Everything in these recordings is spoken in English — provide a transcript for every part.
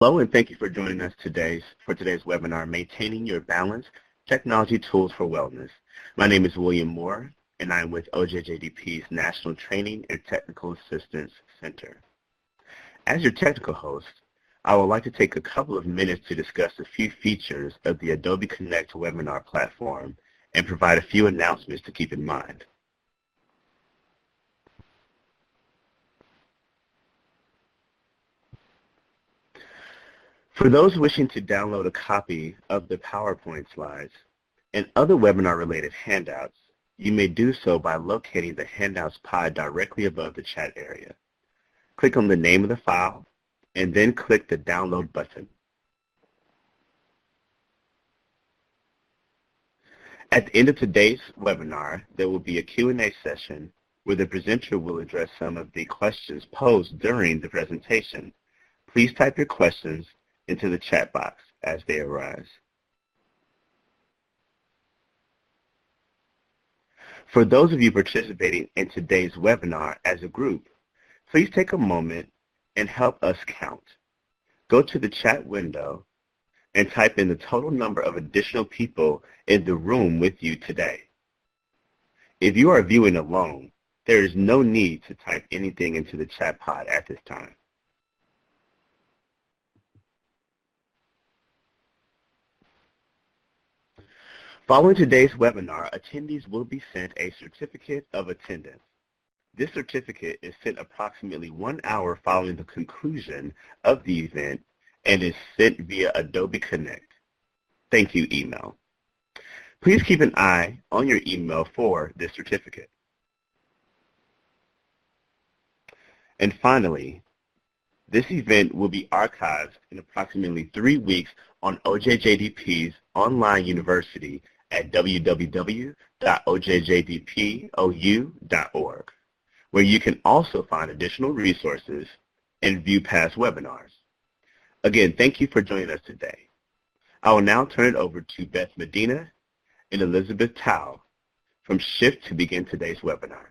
Hello, and thank you for joining us for today's webinar, Maintaining Your Balance, Technology Tools for Wellness. My name is William Moore, and I'm with OJJDP's National Training and Technical Assistance Center. As your technical host, I would like to take a couple of minutes to discuss a few features of the Adobe Connect webinar platform and provide a few announcements to keep in mind. For those wishing to download a copy of the PowerPoint slides and other webinar-related handouts, you may do so by locating the Handouts pod directly above the chat area. Click on the name of the file, and then click the Download button. At the end of today's webinar, there will be a Q&A session where the presenter will address some of the questions posed during the presentation. Please type your questions into the chat box as they arise. For those of you participating in today's webinar as a group, please take a moment and help us count. Go to the chat window and type in the total number of additional people in the room with you today. If you are viewing alone, there is no need to type anything into the chat pod at this time. Following today's webinar, attendees will be sent a certificate of attendance. This certificate is sent approximately 1 hour following the conclusion of the event and is sent via Adobe Connect. Thank you email. Please keep an eye on your email for this certificate. And finally, this event will be archived in approximately 3 weeks on OJJDP's online university at www.ojjdpou.org, where you can also find additional resources and view past webinars. Again, thank you for joining us today. I will now turn it over to Beth Medina and Elizabeth Tao from Shift to begin today's webinar.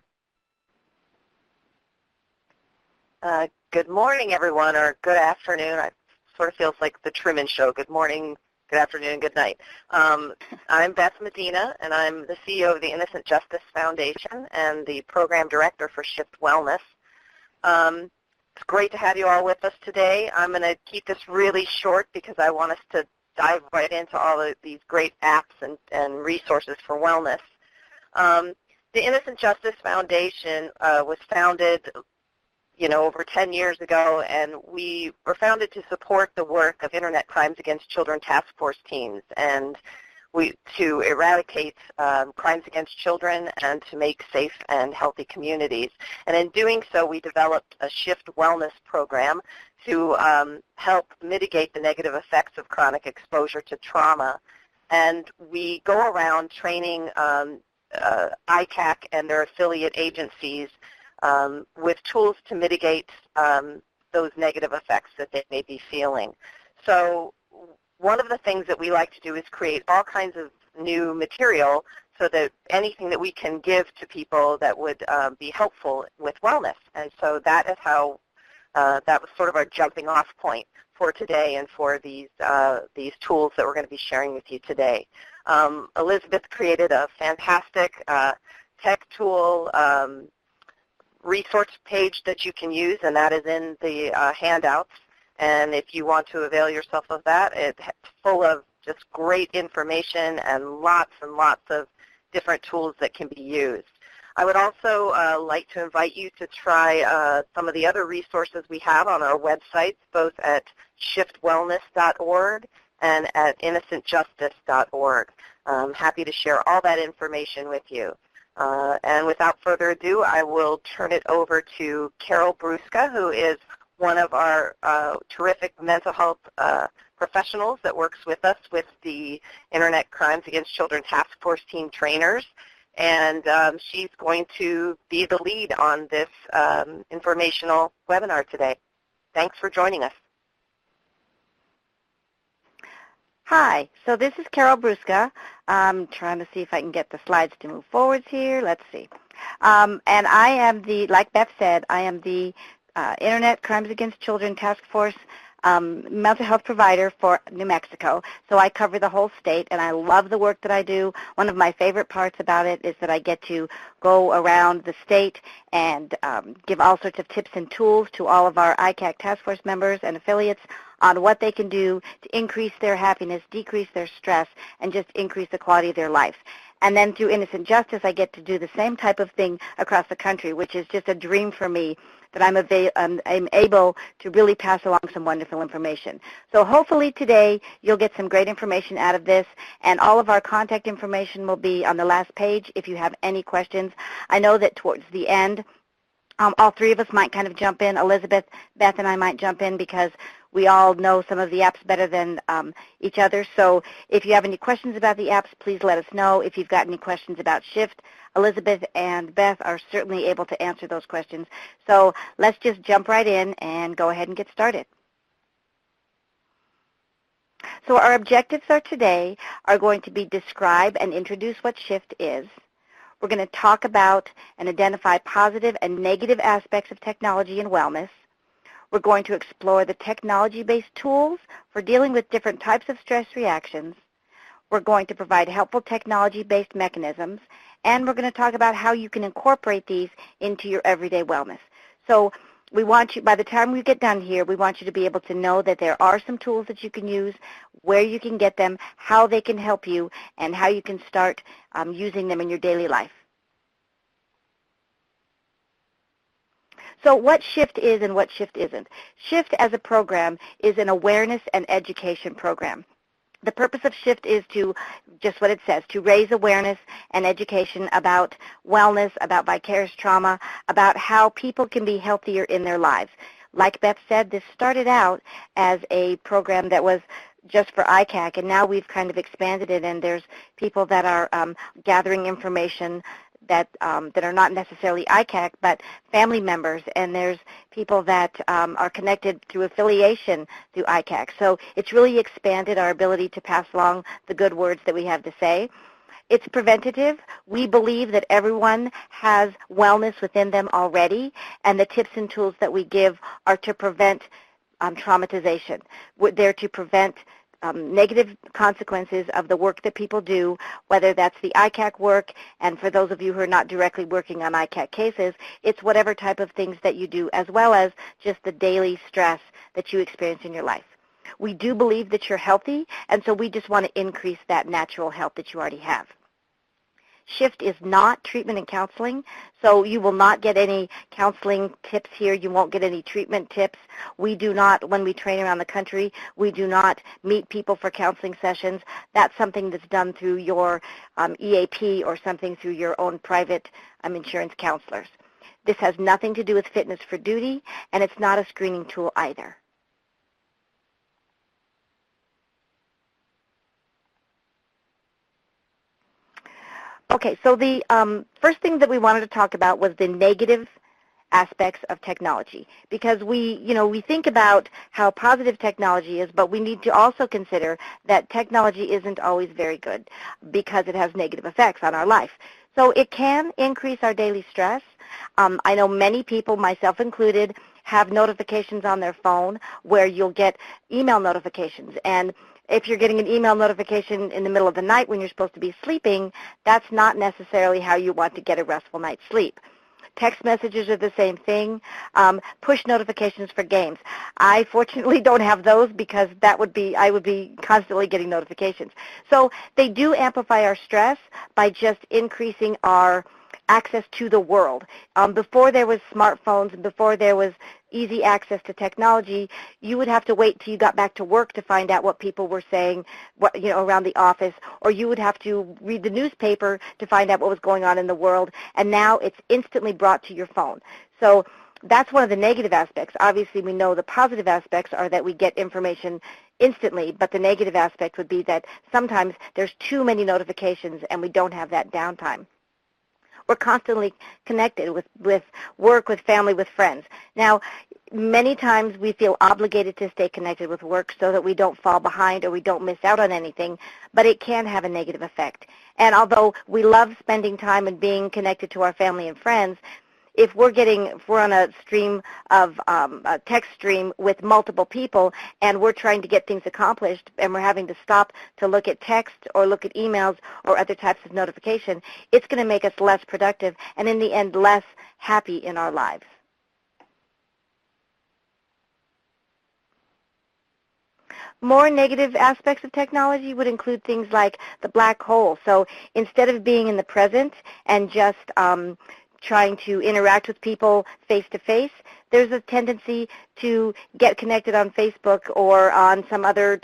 Good morning, everyone, or good afternoon. It sort of feels like the Truman Show. Good morning, good afternoon, good night. I'm Beth Medina, and I'm the CEO of the Innocent Justice Foundation and the Program Director for Shift Wellness. It's great to have you all with us today. I'm going to keep this really short because I want us to dive right into all of these great apps and resources for wellness. The Innocent Justice Foundation was founded over 10 years ago, and we were founded to support the work of Internet Crimes Against Children task force teams and to eradicate crimes against children and to make safe and healthy communities. And in doing so, we developed a Shift Wellness program to help mitigate the negative effects of chronic exposure to trauma. And we go around training ITAC and their affiliate agencies with tools to mitigate those negative effects that they may be feeling. So one of the things that we like to do is create all kinds of new material so that anything that we can give to people that would be helpful with wellness. And so that is how, that was sort of our jumping off point for today and for these tools that we're going to be sharing with you today. Elizabeth created a fantastic tech tool resource page that you can use, and that is in the handouts. And if you want to avail yourself of that, it's full of just great information and lots of different tools that can be used. I would also like to invite you to try some of the other resources we have on our websites, both at shiftwellness.org and at innocentjustice.org. I'm happy to share all that information with you. And without further ado, I will turn it over to Carol Brusca, who is one of our terrific mental health professionals that works with us with the Internet Crimes Against Children Task Force Team trainers. And she's going to be the lead on this informational webinar today. Thanks for joining us. Hi, so this is Carol Brusca. I'm trying to see if I can get the slides to move forwards here. Let's see. And I am the, like Beth said, I am the Internet Crimes Against Children Task Force mental health provider for New Mexico, so I cover the whole state, and I love the work that I do. One of my favorite parts about it is that I get to go around the state and give all sorts of tips and tools to all of our ICAC task force members and affiliates on what they can do to increase their happiness, decrease their stress, and just increase the quality of their life. And then through Innocent Justice, I get to do the same type of thing across the country, which is just a dream for me, that I'm able to really pass along some wonderful information. So hopefully today you'll get some great information out of this, and all of our contact information will be on the last page if you have any questions. I know that towards the end, all three of us might kind of jump in. Elizabeth, Beth, and I might jump in because we all know some of the apps better than each other. So if you have any questions about the apps, please let us know. If you've got any questions about Shift, Elizabeth and Beth are certainly able to answer those questions. So let's just jump right in and go ahead and get started. So our objectives for today are going to be describe and introduce what Shift is. We're going to talk about and identify positive and negative aspects of technology and wellness. We're going to explore the technology-based tools for dealing with different types of stress reactions. We're going to provide helpful technology-based mechanisms, and we're going to talk about how you can incorporate these into your everyday wellness. So we want you, by the time we get done here, we want you to be able to know that there are some tools that you can use, where you can get them, how they can help you, and how you can start using them in your daily life. So what Shift is and what Shift isn't. Shift as a program is an awareness and education program. The purpose of Shift is to, just what it says, to raise awareness and education about wellness, about vicarious trauma, about how people can be healthier in their lives. Like Beth said, this started out as a program that was just for ICAC, and now we've kind of expanded it, and there's people that are gathering information that are not necessarily ICAC, but family members, and there's people that are connected through affiliation through ICAC. So it's really expanded our ability to pass along the good words that we have to say. It's preventative. We believe that everyone has wellness within them already, and the tips and tools that we give are to prevent traumatization. They're to prevent negative consequences of the work that people do, whether that's the ICAC work, and for those of you who are not directly working on ICAC cases, it's whatever type of things that you do, as well as just the daily stress that you experience in your life. We do believe that you're healthy, and so we just want to increase that natural health that you already have. Shift is not treatment and counseling, so you will not get any counseling tips here. You won't get any treatment tips. We do not, when we train around the country, we do not meet people for counseling sessions. That's something that's done through your EAP or something through your own private insurance counselors. This has nothing to do with fitness for duty, and it's not a screening tool either. Okay, so the first thing that we wanted to talk about was the negative aspects of technology, because we think about how positive technology is, but we need to also consider that technology isn't always very good because it has negative effects on our life. So it can increase our daily stress. I know many people, myself included, have notifications on their phone where you'll get email notifications, and if you're getting an email notification in the middle of the night when you're supposed to be sleeping, that's not necessarily how you want to get a restful night's sleep. Text messages are the same thing. Push notifications for games. I fortunately don't have those because I would be constantly getting notifications. So they do amplify our stress by just increasing our access to the world. Before there was smartphones and before there was easy access to technology, you would have to wait till you got back to work to find out what people were saying, around the office, or you would have to read the newspaper to find out what was going on in the world, and now it's instantly brought to your phone. So that's one of the negative aspects. Obviously, we know the positive aspects are that we get information instantly, but the negative aspect would be that sometimes there's too many notifications and we don't have that downtime. We're constantly connected with work, with family, with friends. Now, many times we feel obligated to stay connected with work so that we don't fall behind or we don't miss out on anything, but it can have a negative effect. And although we love spending time and being connected to our family and friends, if we're on a stream of a text stream with multiple people and we're trying to get things accomplished and we're having to stop to look at text or look at emails or other types of notification, it's going to make us less productive and in the end less happy in our lives. More negative aspects of technology would include things like the black hole. So instead of being in the present and just trying to interact with people face-to-face, there's a tendency to get connected on Facebook or on some other,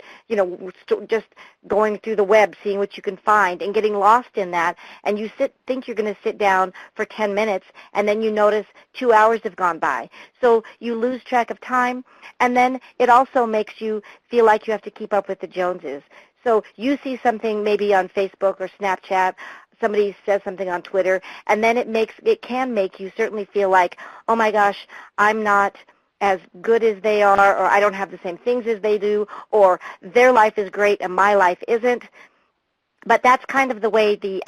just going through the web, seeing what you can find and getting lost in that. And you think you're going to sit down for 10 minutes, and then you notice 2 hours have gone by. So you lose track of time, and then it also makes you feel like you have to keep up with the Joneses. So you see something maybe on Facebook or Snapchat, somebody says something on Twitter, and then it can make you certainly feel like, oh my gosh, I'm not as good as they are, or I don't have the same things as they do, or their life is great and my life isn't. But that's kind of the way the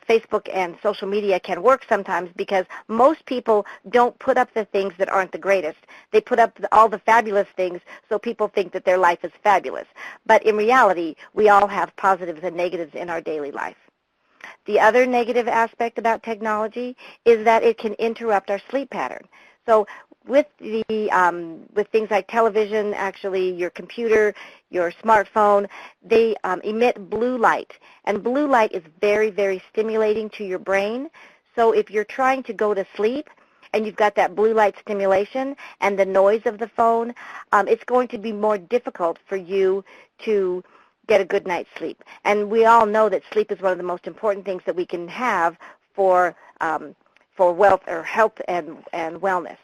Facebook and social media can work sometimes, because most people don't put up the things that aren't the greatest. They put up all the fabulous things so people think that their life is fabulous. But in reality, we all have positives and negatives in our daily life. The other negative aspect about technology is that it can interrupt our sleep pattern. So with things like television, actually your computer, your smartphone, they emit blue light. And blue light is very, very stimulating to your brain. So if you're trying to go to sleep and you've got that blue light stimulation and the noise of the phone, it's going to be more difficult for you to get a good night's sleep. And we all know that sleep is one of the most important things that we can have for wealth or health and wellness.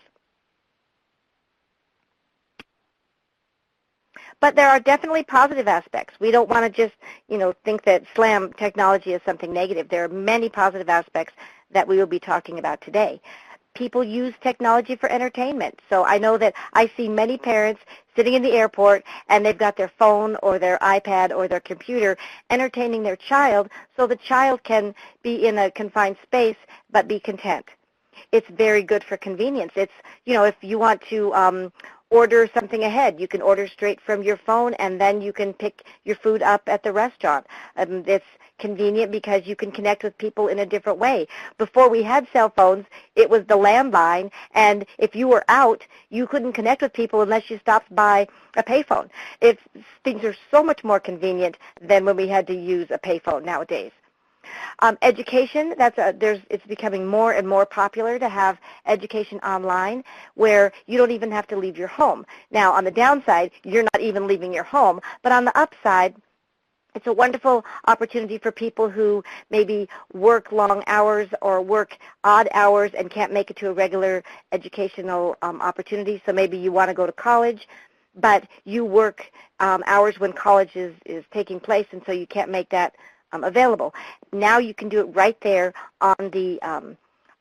But there are definitely positive aspects. We don't want to just, think that slam technology is something negative. There are many positive aspects that we will be talking about today. People use technology for entertainment. So I know that I see many parents sitting in the airport and they've got their phone or their iPad or their computer entertaining their child so the child can be in a confined space but be content. It's very good for convenience. It's, if you want to order something ahead, you can order straight from your phone and then you can pick your food up at the restaurant. It's convenient because you can connect with people in a different way. Before we had cell phones, it was the landline, and if you were out, you couldn't connect with people unless you stopped by a payphone. Things are so much more convenient than when we had to use a payphone nowadays. Education, it's becoming more and more popular to have education online where you don't even have to leave your home. Now, on the downside, you're not even leaving your home, but on the upside, it's a wonderful opportunity for people who maybe work long hours or work odd hours and can't make it to a regular educational opportunity. So maybe you want to go to college, but you work hours when college is taking place, and so you can't make that available. Now you can do it right there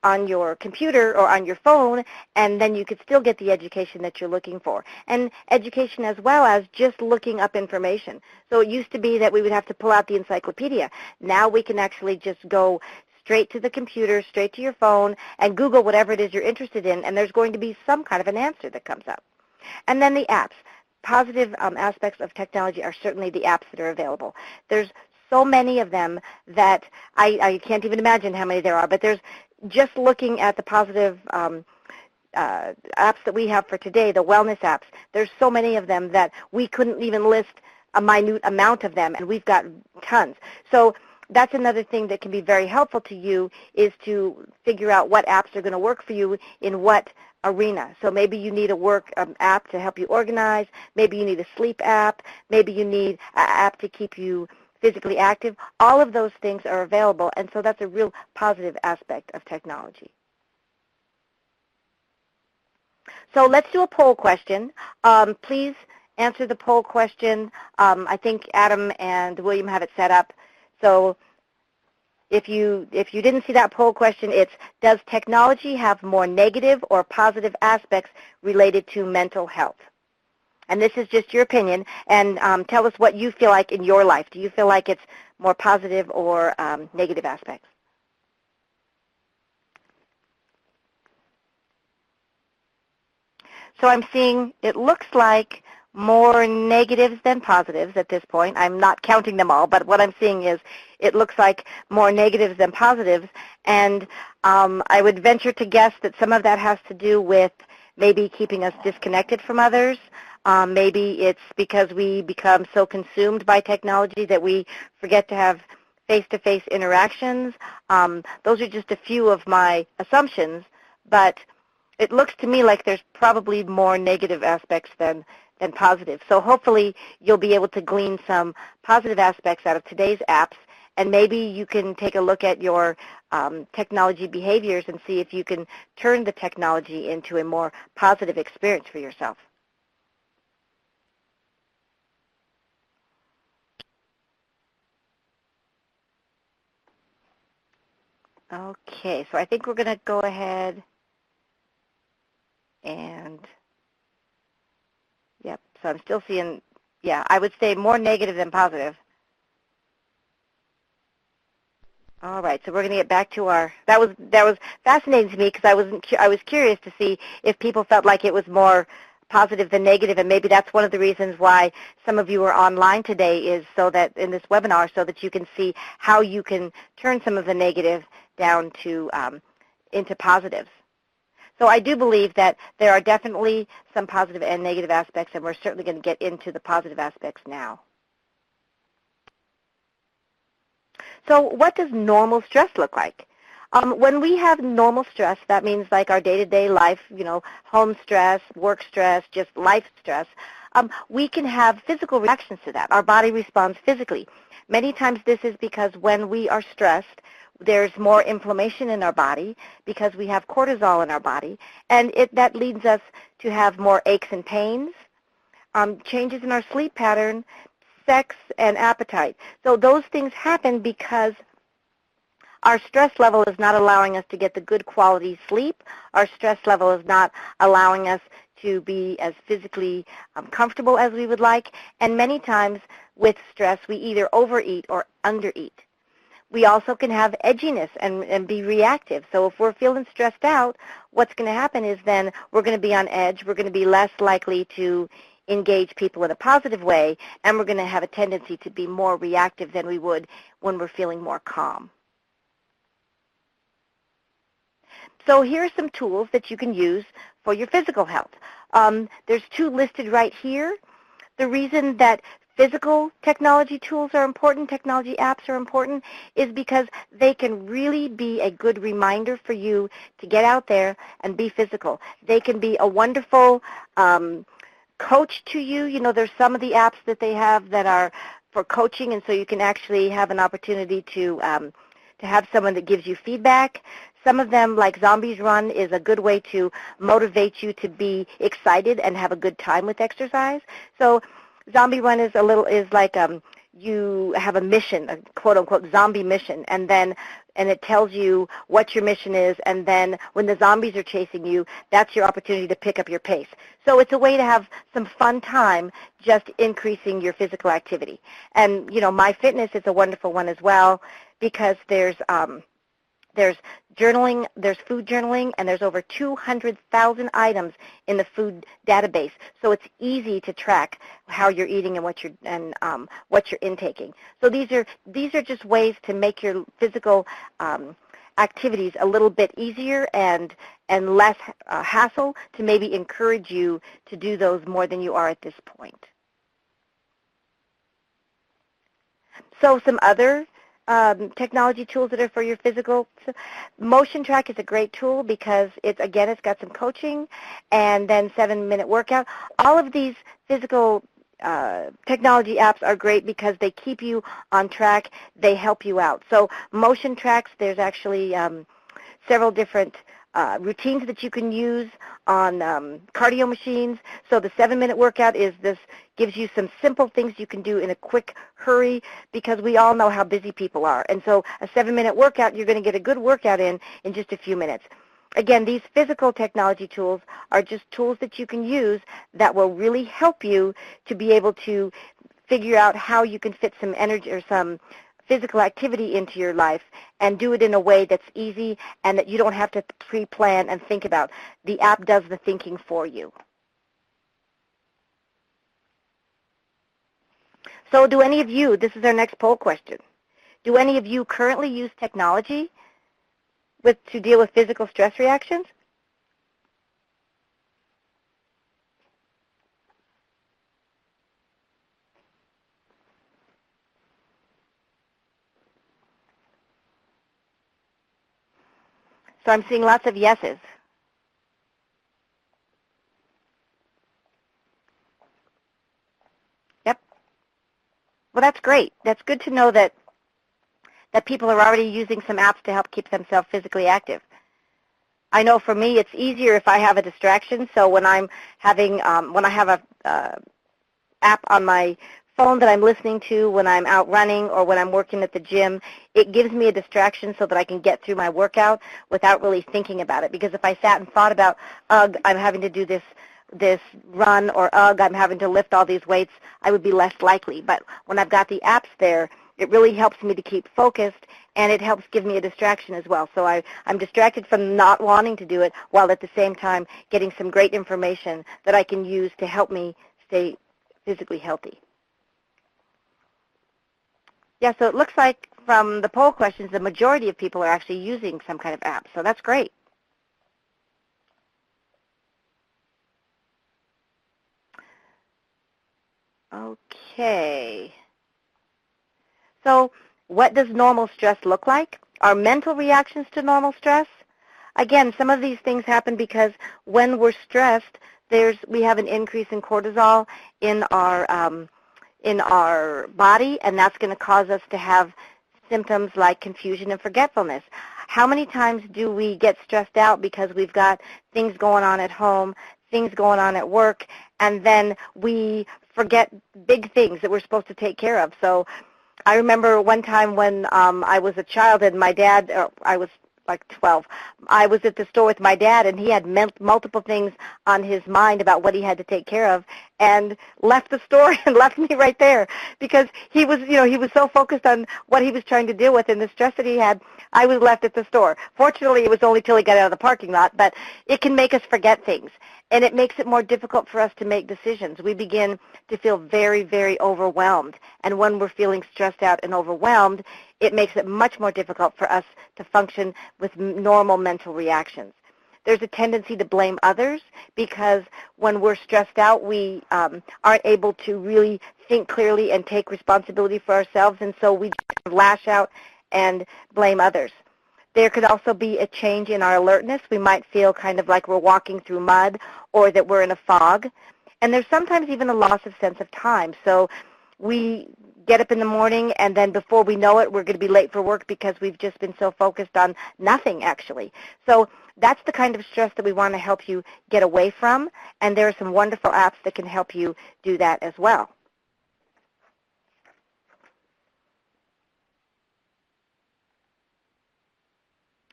on your computer or on your phone, and then you could still get the education that you're looking for. And education as well as just looking up information. So it used to be that we would have to pull out the encyclopedia. Now we can actually just go straight to the computer, straight to your phone, and Google whatever it is you're interested in, and there's going to be some kind of an answer that comes up. And then the apps. Positive aspects of technology are certainly the apps that are available. There's so many of them that I can't even imagine how many there are, but there's just looking at the positive apps that we have for today, the wellness apps, there's so many of them that we couldn't even list a minute amount of them, and we've got tons. So that's another thing that can be very helpful to you, is to figure out what apps are going to work for you in what arena. So maybe you need a work app to help you organize, maybe you need a sleep app, maybe you need an app to keep you physically active. All of those things are available, and so that's a real positive aspect of technology. So let's do a poll question. Please answer the poll question. I think Adam and William have it set up. So if you didn't see that poll question, it's, does technology have more negative or positive aspects related to mental health? And this is just your opinion, and tell us what you feel like in your life. Do you feel like it's more positive or negative aspects? So I'm seeing, it looks like, more negatives than positives at this point. I'm not counting them all, but what I'm seeing is it looks like more negatives than positives, and I would venture to guess that some of that has to do with maybe keeping us disconnected from others. Maybe it's because we become so consumed by technology that we forget to have face-to-face interactions. Those are just a few of my assumptions, but it looks to me like there's probably more negative aspects than positive. So hopefully you'll be able to glean some positive aspects out of today's apps, and maybe you can take a look at your technology behaviors and see if you can turn the technology into a more positive experience for yourself. Okay, so I think we're going to go ahead and, yep, so I'm still seeing, yeah, I would say more negative than positive. All right, so we're going to get back to our, that was fascinating to me because I was curious to see if people felt like it was more positive than negative, and maybe that's one of the reasons why some of you are online today, is so that in this webinar, so that you can see how you can turn some of the negative down to into positives. So I do believe that there are definitely some positive and negative aspects, and we're certainly going to get into the positive aspects now. So what does normal stress look like? When we have normal stress, that means like our day-to-day life, you know, home stress, work stress, just life stress, we can have physical reactions to that. Our body responds physically. Many times this is because when we are stressed, there's more inflammation in our body because we have cortisol in our body, and that leads us to have more aches and pains, changes in our sleep pattern, sex, and appetite. So those things happen because our stress level is not allowing us to get the good quality sleep. Our stress level is not allowing us to be as physically comfortable as we would like. And many times with stress, we either overeat or undereat. We also can have edginess and be reactive. So if we're feeling stressed out, what's going to happen is then we're going to be on edge. We're going to be less likely to engage people in a positive way, and we're going to have a tendency to be more reactive than we would when we're feeling more calm. So here are some tools that you can use for your physical health. There's two listed right here. The reason that physical technology tools are important, technology apps are important, is because they can really be a good reminder for you to get out there and be physical. They can be a wonderful coach to you. You know, there's some of the apps that they have that are for coaching, and so you can actually have an opportunity to have someone that gives you feedback. Some of them, like Zombies Run, is a good way to motivate you to be excited and have a good time with exercise. So Zombie Run is like you have a mission, a quote-unquote zombie mission, and it tells you what your mission is, and then when the zombies are chasing you, that's your opportunity to pick up your pace. So it's a way to have some fun time just increasing your physical activity. And, you know, My Fitness is a wonderful one as well, because there's journaling, there's food journaling, and there's over 200,000 items in the food database. So it's easy to track how you're eating and what you're intaking. So these are just ways to make your physical activities a little bit easier and less hassle, to maybe encourage you to do those more than you are at this point. So some other technology tools that are for your physical. Motion Track is a great tool because it's got some coaching, and then 7-minute workout. All of these physical technology apps are great because they keep you on track. They help you out. So Motion Tracks, there's actually several different routines that you can use on cardio machines. So the 7-minute workout gives you some simple things you can do in a quick hurry, because we all know how busy people are. And so a 7-minute workout, you're going to get a good workout in just a few minutes. Again, these physical technology tools are just tools that you can use that will really help you to be able to figure out how you can fit some energy or some physical activity into your life and do it in a way that's easy and that you don't have to pre-plan and think about. The app does the thinking for you. So do any of you, this is our next poll question, do any of you currently use technology to deal with physical stress reactions? So I'm seeing lots of yeses. Yep. Well, that's great. That's good to know that people are already using some apps to help keep themselves physically active. I know for me it's easier if I have a distraction. So when I'm having, when I have a app on my phone that I'm listening to when I'm out running or when I'm working at the gym, it gives me a distraction so that I can get through my workout without really thinking about it. Because if I sat and thought about, ugh, I'm having to do this run, or ugh, I'm having to lift all these weights, I would be less likely. But when I've got the apps there, it really helps me to keep focused, and it helps give me a distraction as well. So I'm distracted from not wanting to do it while at the same time getting some great information that I can use to help me stay physically healthy. Yeah, so it looks like from the poll questions, the majority of people are actually using some kind of app, so that's great. Okay. So what does normal stress look like? Our mental reactions to normal stress? Again, some of these things happen because when we're stressed, we have an increase in cortisol in our body, and that's going to cause us to have symptoms like confusion and forgetfulness. How many times do we get stressed out because we've got things going on at home, things going on at work, and then we forget big things that we're supposed to take care of? So I remember one time when I was a child and my dad, I was like 12, I was at the store with my dad, and he had multiple things on his mind about what he had to take care of, and left the store and left me right there because he was so focused on what he was trying to deal with and the stress that he had. I was left at the store. Fortunately, it was only till he got out of the parking lot, but it can make us forget things, and it makes it more difficult for us to make decisions. We begin to feel very, very overwhelmed, and when we're feeling stressed out and overwhelmed, it makes it much more difficult for us to function with normal mental reactions. There's a tendency to blame others because when we're stressed out, we aren't able to really think clearly and take responsibility for ourselves, and so we lash out and blame others. There could also be a change in our alertness. We might feel kind of like we're walking through mud or that we're in a fog. And there's sometimes even a loss of sense of time. So we get up in the morning, and then before we know it, we're going to be late for work because we've just been so focused on nothing, actually. So that's the kind of stress that we want to help you get away from, and there are some wonderful apps that can help you do that as well.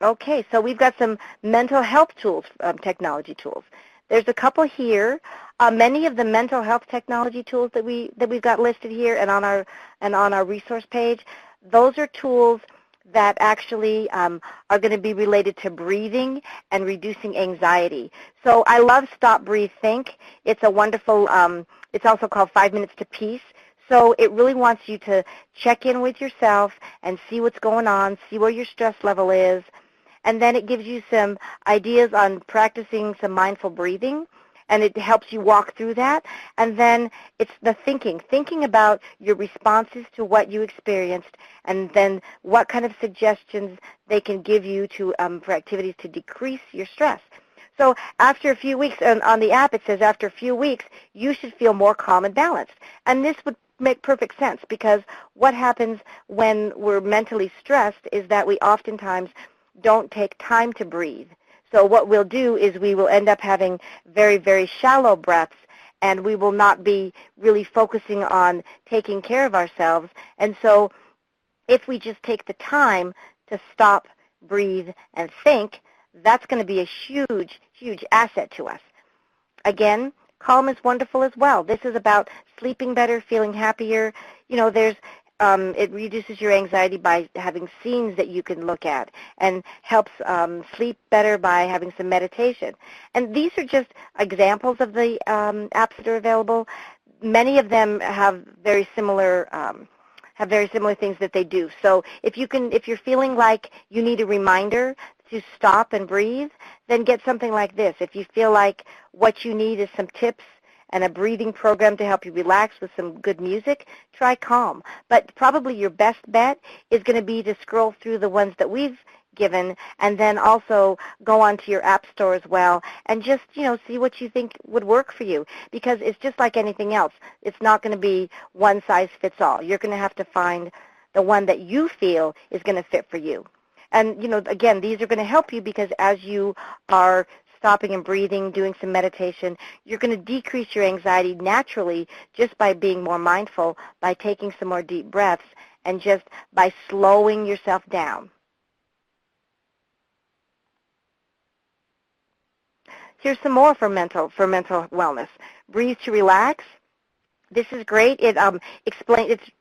Okay, so we've got some mental health tools, technology tools. There's a couple here. Many of the mental health technology tools that we've got listed here and on our resource page, those are tools that actually are going to be related to breathing and reducing anxiety. So I love Stop, Breathe, Think. It's a wonderful, it's also called 5 Minutes to Peace. So it really wants you to check in with yourself and see what's going on, see where your stress level is, and then it gives you some ideas on practicing some mindful breathing, and it helps you walk through that. And then it's the thinking about your responses to what you experienced, and then what kind of suggestions they can give you to for activities to decrease your stress. So after a few weeks, on the app it says after a few weeks, you should feel more calm and balanced. And this would make perfect sense, because what happens when we're mentally stressed is that we oftentimes don't take time to breathe. So what we'll do is we will end up having very, very shallow breaths, and we will not be really focusing on taking care of ourselves. And so if we just take the time to stop, breathe, and think, that's going to be a huge, huge asset to us. Again, calm is wonderful as well. This is about sleeping better, feeling happier. You know, it reduces your anxiety by having scenes that you can look at, and helps sleep better by having some meditation. And these are just examples of the apps that are available. many of them have very similar things that they do. So if you're feeling like you need a reminder to stop and breathe, then get something like this. If you feel like what you need is some tips and a breathing program to help you relax with some good music, try Calm. But probably your best bet is going to be to scroll through the ones that we've given, and then also go onto your app store as well and just, see what you think would work for you, because it's just like anything else. It's not going to be one size fits all. You're going to have to find the one that you feel is going to fit for you. And, again, these are going to help you because as you are stopping and breathing, doing some meditation, you're going to decrease your anxiety naturally just by being more mindful, by taking some more deep breaths, and just by slowing yourself down. Here's some more for mental wellness. Breathe to relax. This is great. It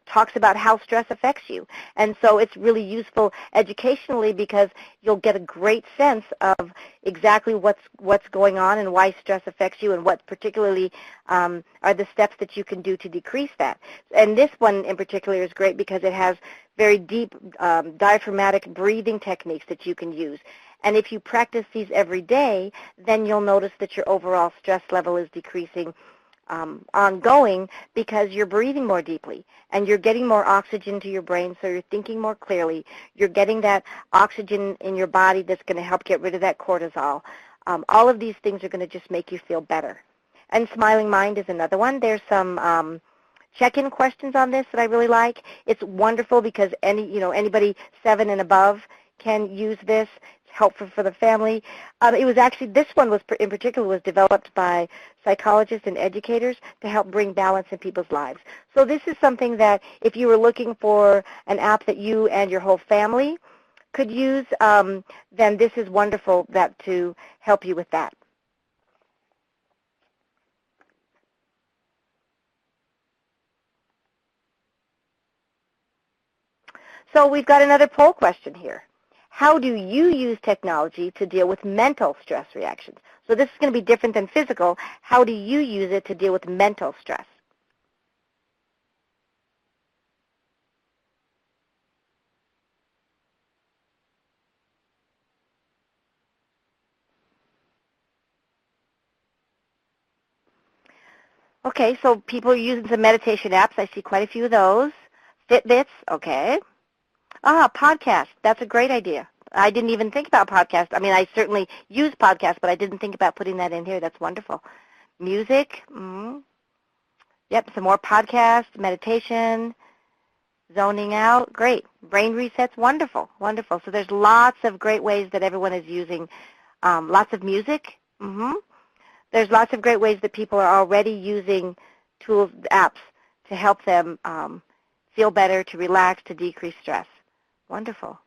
talks about how stress affects you. And so it's really useful educationally because you'll get a great sense of exactly what's going on and why stress affects you and what particularly are the steps that you can do to decrease that. And this one in particular is great because it has very deep diaphragmatic breathing techniques that you can use. And if you practice these every day, then you'll notice that your overall stress level is decreasing ongoing because you're breathing more deeply and you're getting more oxygen to your brain, so you're thinking more clearly. You're getting that oxygen in your body that's going to help get rid of that cortisol. All of these things are going to just make you feel better. And Smiling Mind is another one. There's some check-in questions on this that I really like. It's wonderful because anybody 7 and above can use this. Helpful for the family. It was actually, this one was in particular was developed by psychologists and educators to help bring balance in people's lives. So this is something that if you were looking for an app that you and your whole family could use, then this is wonderful to help you with that. So we've got another poll question here. How do you use technology to deal with mental stress reactions? So this is going to be different than physical. How do you use it to deal with mental stress? Okay, so people are using some meditation apps. I see quite a few of those. Fitbits, okay. Podcast. That's a great idea. I didn't even think about podcasts. I mean, I certainly use podcasts, but I didn't think about putting that in here. That's wonderful. Music. Yep, some more podcasts, meditation, zoning out. Great. Brain resets. Wonderful. Wonderful. So there's lots of great ways that everyone is using. Lots of music. There's lots of great ways that people are already using tools, apps, to help them feel better, to relax, to decrease stress. Wonderful.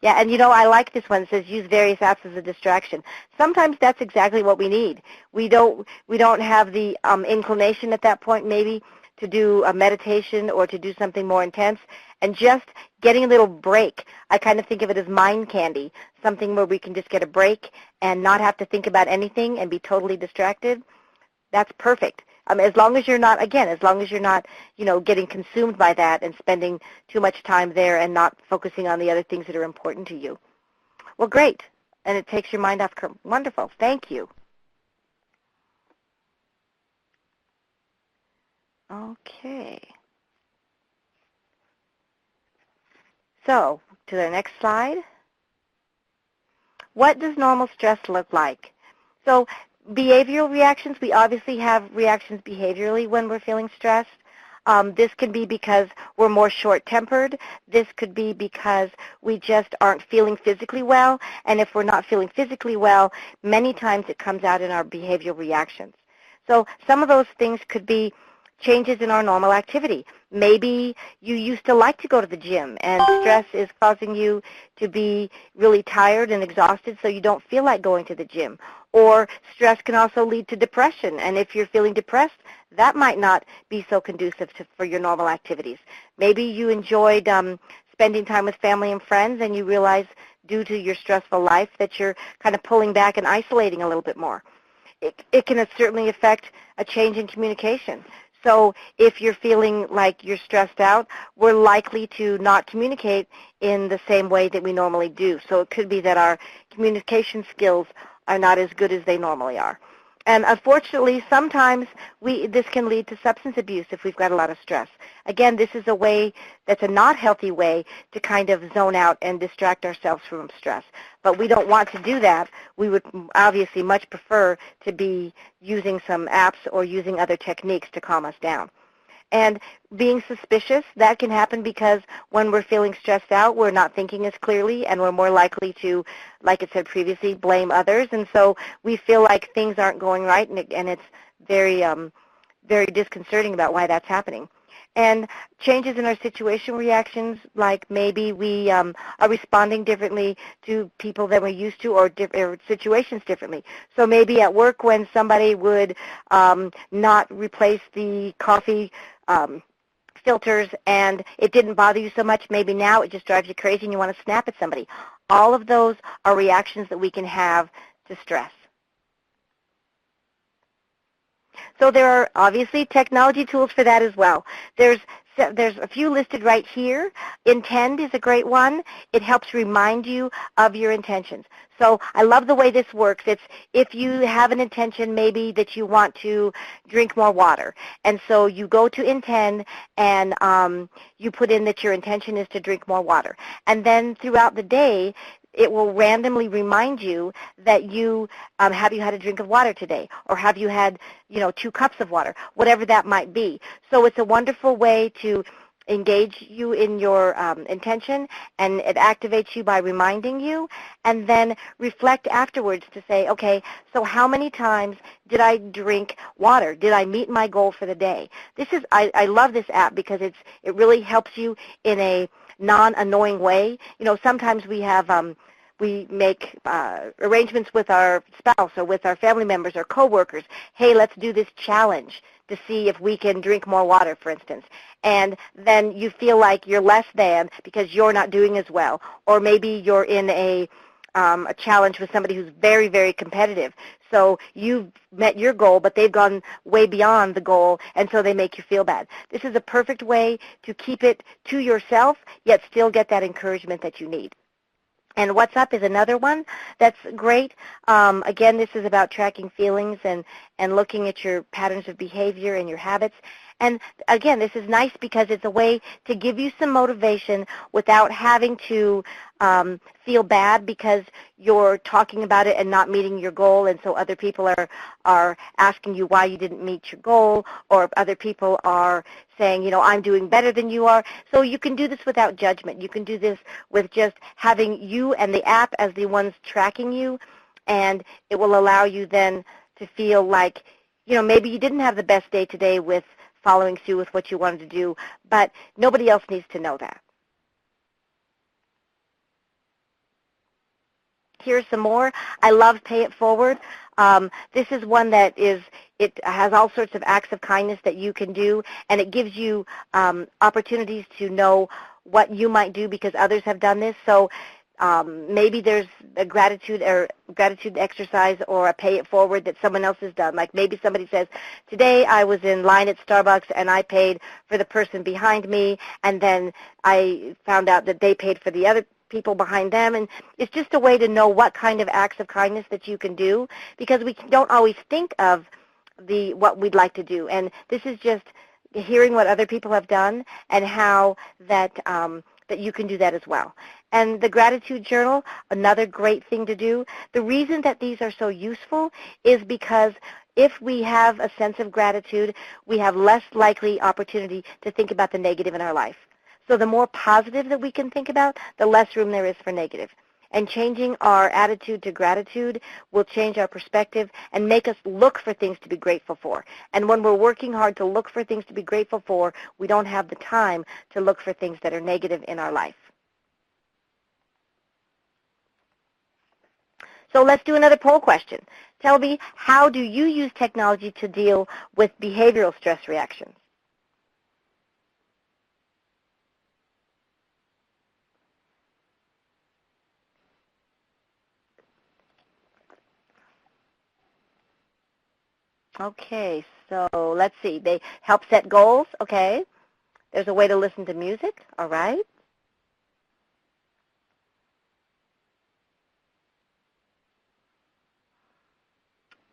Yeah, and I like this one. It says use various apps as a distraction. Sometimes that's exactly what we need. We don't have the inclination at that point maybe to do a meditation or to do something more intense, and just getting a little break. I kind of think of it as mind candy, something where we can just get a break and not have to think about anything and be totally distracted. That's perfect. As long as you're not, getting consumed by that and spending too much time there and not focusing on the other things that are important to you. Well, great. And it takes your mind off. Wonderful. Thank you. Okay. So, to the next slide. What does normal stress look like? So, behavioral reactions, we obviously have reactions behaviorally when we're feeling stressed. This can be because we're more short-tempered. This could be because we just aren't feeling physically well. And if we're not feeling physically well, many times it comes out in our behavioral reactions. So some of those things could be changes in our normal activity. Maybe you used to like to go to the gym and stress is causing you to be really tired and exhausted, so you don't feel like going to the gym. Or stress can also lead to depression, and if you're feeling depressed, that might not be so conducive for your normal activities. Maybe you enjoyed spending time with family and friends, and you realize due to your stressful life that you're kind of pulling back and isolating a little bit more. It can certainly affect a change in communication. So if you're feeling like you're stressed out, we're likely to not communicate in the same way that we normally do. So it could be that our communication skills are not as good as they normally are. And unfortunately, sometimes this can lead to substance abuse if we've got a lot of stress. Again, this is a way that's a not healthy way to kind of zone out and distract ourselves from stress. But we don't want to do that. We would obviously much prefer to be using some apps or using other techniques to calm us down. And being suspicious, that can happen because when we're feeling stressed out, we're not thinking as clearly, and we're more likely to, like I said previously, blame others. And so we feel like things aren't going right, and it's very, very disconcerting about why that's happening. And changes in our situation reactions, like maybe we are responding differently to people than we're used to, or situations differently. So maybe at work when somebody would not replace the coffee filters and it didn't bother you so much, maybe now it just drives you crazy and you want to snap at somebody. All of those are reactions that we can have to stress. So there are obviously technology tools for that as well. There's a few listed right here. Intend is a great one. It helps remind you of your intentions. So I love the way this works. It's if you have an intention maybe that you want to drink more water. And so you go to Intend and you put in that your intention is to drink more water. And then throughout the day, it will randomly remind you that have you had a drink of water today, or have you had 2 cups of water, whatever that might be. So it's a wonderful way to engage you in your intention, and it activates you by reminding you, and then reflect afterwards to say, okay, so how many times did I drink water? Did I meet my goal for the day? I love this app because it really helps you in a non-annoying way. Sometimes we make arrangements with our spouse or with our family members or coworkers. Hey, let's do this challenge to see if we can drink more water, for instance. And then you feel like you're less than because you're not doing as well. Or maybe you're in a challenge with somebody who's very, very competitive. So you've met your goal, but they've gone way beyond the goal, and so they make you feel bad. This is a perfect way to keep it to yourself, yet still get that encouragement that you need. And What's Up is another one that's great. Again, this is about tracking feelings and looking at your patterns of behavior and your habits. And again, this is nice because it's a way to give you some motivation without having to feel bad because you're talking about it and not meeting your goal, and so other people are asking you why you didn't meet your goal, or other people are saying, I'm doing better than you are. So you can do this without judgment. You can do this with just having you and the app as the ones tracking you, and it will allow you then to feel like, maybe you didn't have the best day today with following through with what you wanted to do, but nobody else needs to know that. Here's some more. I love Pay It Forward. This is one that it has all sorts of acts of kindness that you can do, and it gives you opportunities to know what you might do because others have done this. So maybe there's a gratitude exercise or a Pay It Forward that someone else has done. Like maybe somebody says, today I was in line at Starbucks and I paid for the person behind me, and then I found out that they paid for the other people behind them. And it's just a way to know what kind of acts of kindness that you can do, because we don't always think of what we'd like to do. And this is just hearing what other people have done and how that you can do that as well. And the gratitude journal, another great thing to do. The reason that these are so useful is because if we have a sense of gratitude, we have less likely opportunity to think about the negative in our life. So the more positive that we can think about, the less room there is for negative. And changing our attitude to gratitude will change our perspective and make us look for things to be grateful for. And when we're working hard to look for things to be grateful for, we don't have the time to look for things that are negative in our life. So let's do another poll question. Tell me, how do you use technology to deal with behavioral stress reactions? Okay, So let's see. They help set goals. Okay. There's a way to listen to music. All right.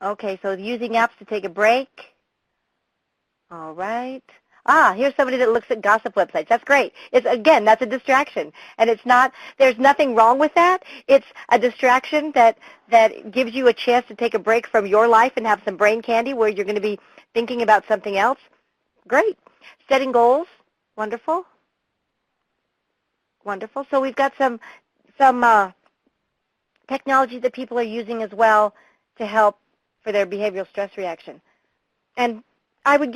Okay, so using apps to take a break. All right. Here's somebody that looks at gossip websites. That's great. It's, again, that's a distraction. And it's not, there's nothing wrong with that. It's a distraction that gives you a chance to take a break from your life and have some brain candy where you're going to be thinking about something else. Great. Setting goals. Wonderful. Wonderful. So we've got some technology that people are using as well to help for their behavioral stress reaction. And I would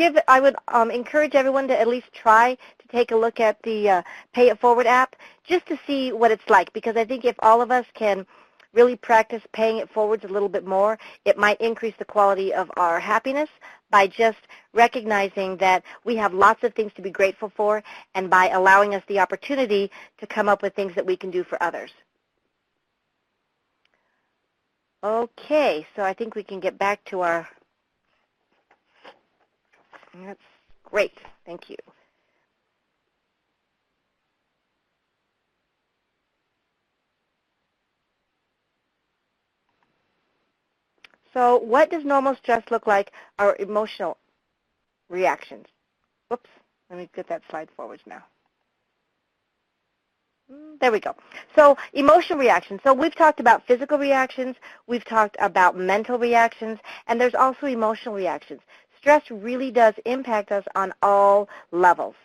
encourage everyone to at least try to take a look at the Pay It Forward app just to see what it's like, because I think if all of us can really practice paying it forwards a little bit more, it might increase the quality of our happiness by just recognizing that we have lots of things to be grateful for and by allowing us the opportunity to come up with things that we can do for others. Okay, so I think we can get back to our... That's great. Thank you. So what does normal stress look like, our emotional reactions? Whoops. Let me get that slide forwards now. There we go. So emotional reactions. So we've talked about physical reactions. We've talked about mental reactions. And there's also emotional reactions. Stress really does impact us on all levels.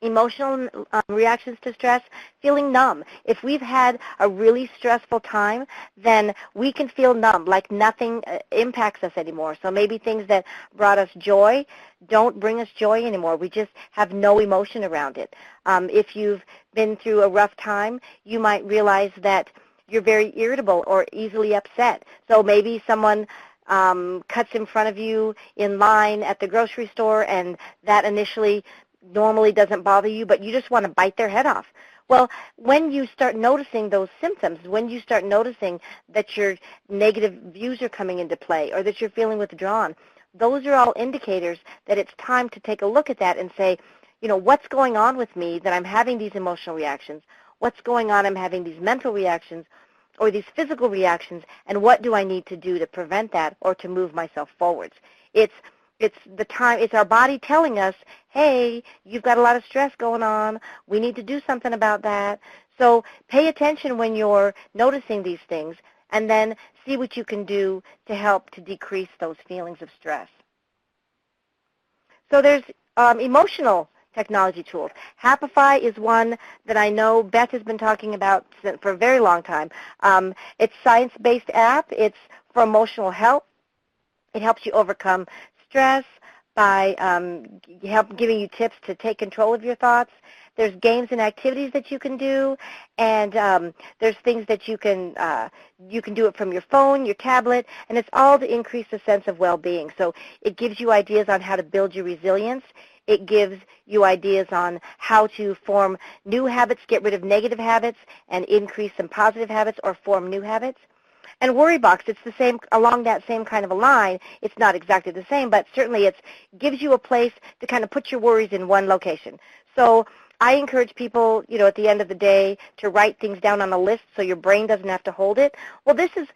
Emotional reactions to stress, feeling numb. If we've had a really stressful time, then we can feel numb, like nothing impacts us anymore. So maybe things that brought us joy don't bring us joy anymore. We just have no emotion around it. If you've been through a rough time, you might realize that you're very irritable or easily upset. So maybe someone cuts in front of you in line at the grocery store, and that initially normally doesn't bother you, but you just want to bite their head off. Well, when you start noticing those symptoms, when you start noticing that your negative views are coming into play or that you're feeling withdrawn, those are all indicators that it's time to take a look at that and say, you know, what's going on with me that I'm having these emotional reactions? What's going on? I'm having these mental reactions or these physical reactions, and what do I need to do to prevent that or to move myself forwards? It's our body telling us, hey, you've got a lot of stress going on. We need to do something about that. So pay attention when you're noticing these things, and then see what you can do to help to decrease those feelings of stress. So there's emotional technology tools. Happify is one that I know Beth has been talking about for a very long time. It's a science-based app. It's for emotional health. It helps you overcome stress by giving you tips to take control of your thoughts. There's games and activities that you can do, and there's things that you can do it from your phone, your tablet, and it's all to increase the sense of well-being. So it gives you ideas on how to build your resilience. It gives you ideas on how to form new habits, get rid of negative habits, and increase some positive habits or form new habits. And WorryBox, it's the same, along that same kind of a line. It's not exactly the same, but certainly it gives you a place to kind of put your worries in one location. So I encourage people, you know, at the end of the day to write things down on a list so your brain doesn't have to hold it. Well, this is,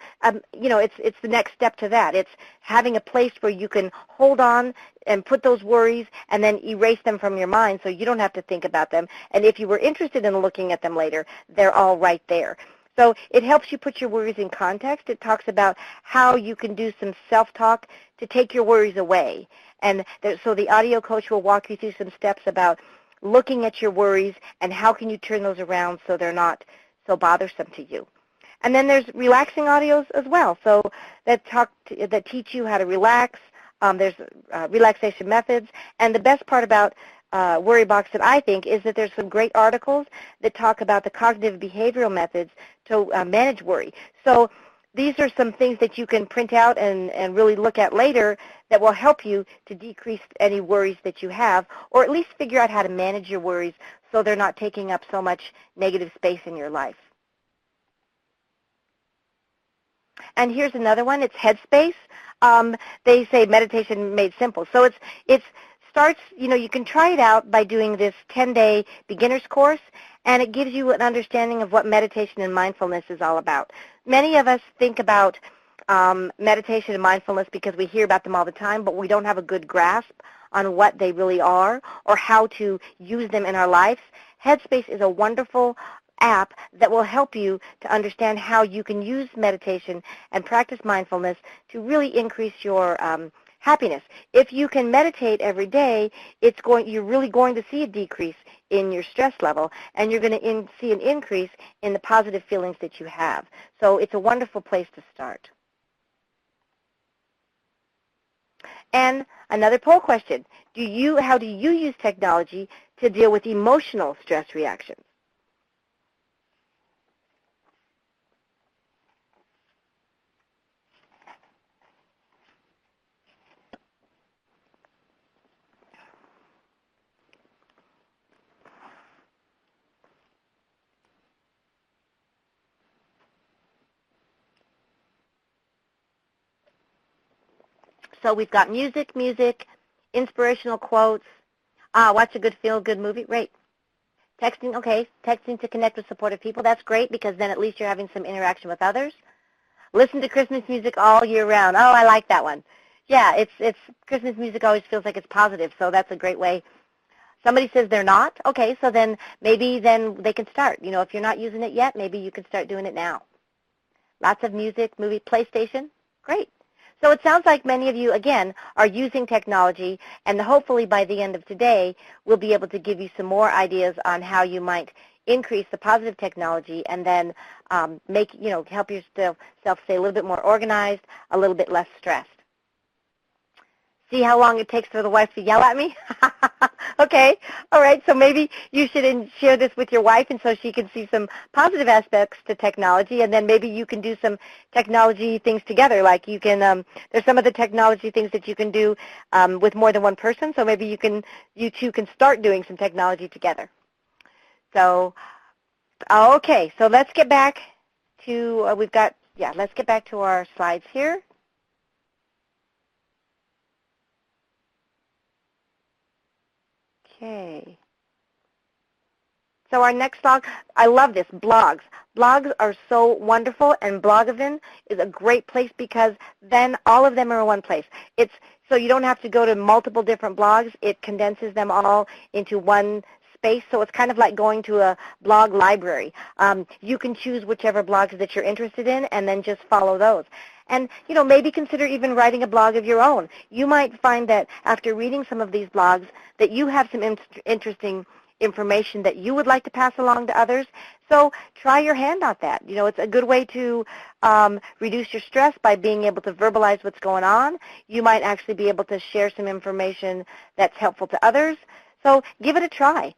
you know, it's the next step to that. It's having a place where you can hold on and put those worries and then erase them from your mind so you don't have to think about them. And if you were interested in looking at them later, they're all right there. So it helps you put your worries in context. It talks about how you can do some self-talk to take your worries away. And so the audio coach will walk you through some steps about looking at your worries and how can you turn those around so they're not so bothersome to you. And then there's relaxing audios as well, so that teach you how to relax. There's relaxation methods. And the best part about WorryBox that I think is that there's some great articles that talk about the cognitive behavioral methods to manage worry. So these are some things that you can print out and really look at later that will help you to decrease any worries that you have, or at least figure out how to manage your worries so they're not taking up so much negative space in your life. And here's another one. It's Headspace. They say meditation made simple. So it's starts, you can try it out by doing this 10-day beginner's course, and it gives you an understanding of what meditation and mindfulness is all about. Many of us think about meditation and mindfulness because we hear about them all the time, but we don't have a good grasp on what they really are or how to use them in our lives. Headspace is a wonderful app that will help you to understand how you can use meditation and practice mindfulness to really increase your happiness. If you can meditate every day, you're really going to see a decrease in your stress level, and you're going to see an increase in the positive feelings that you have. So it's a wonderful place to start. And another poll question, how do you use technology to deal with emotional stress reactions? So we've got music, inspirational quotes, watch a good feel-good movie, great. Texting, okay, texting to connect with supportive people, that's great because then at least you're having some interaction with others. Listen to Christmas music all year round. Oh, I like that one. Yeah, it's Christmas music always feels like it's positive, so that's a great way. Somebody says they're not, okay, so then maybe then they can start. If you're not using it yet, maybe you can start doing it now. Lots of music, movie, PlayStation, great. So it sounds like many of you, again, are using technology, and hopefully by the end of today, we'll be able to give you some more ideas on how you might increase the positive technology and then help yourself stay a little bit more organized, a little bit less stressed. See how long it takes for the wife to yell at me? Okay, all right, so maybe you should share this with your wife and so she can see some positive aspects to technology, and then maybe you can do some technology things together, like you can, there's some of the technology things that you can do with more than one person, so maybe you two can start doing some technology together. So, okay, so let's get back to, let's get back to our slides here. Okay. So our next blog, I love this, blogs. Blogs are so wonderful, and Blogavan is a great place because then all of them are in one place. So you don't have to go to multiple different blogs. It condenses them all into one space, so it's kind of like going to a blog library. You can choose whichever blogs that you're interested in and then just follow those. And, maybe consider even writing a blog of your own. You might find that after reading some of these blogs that you have some interesting information that you would like to pass along to others. So try your hand at that. It's a good way to reduce your stress by being able to verbalize what's going on. You might actually be able to share some information that's helpful to others. So give it a try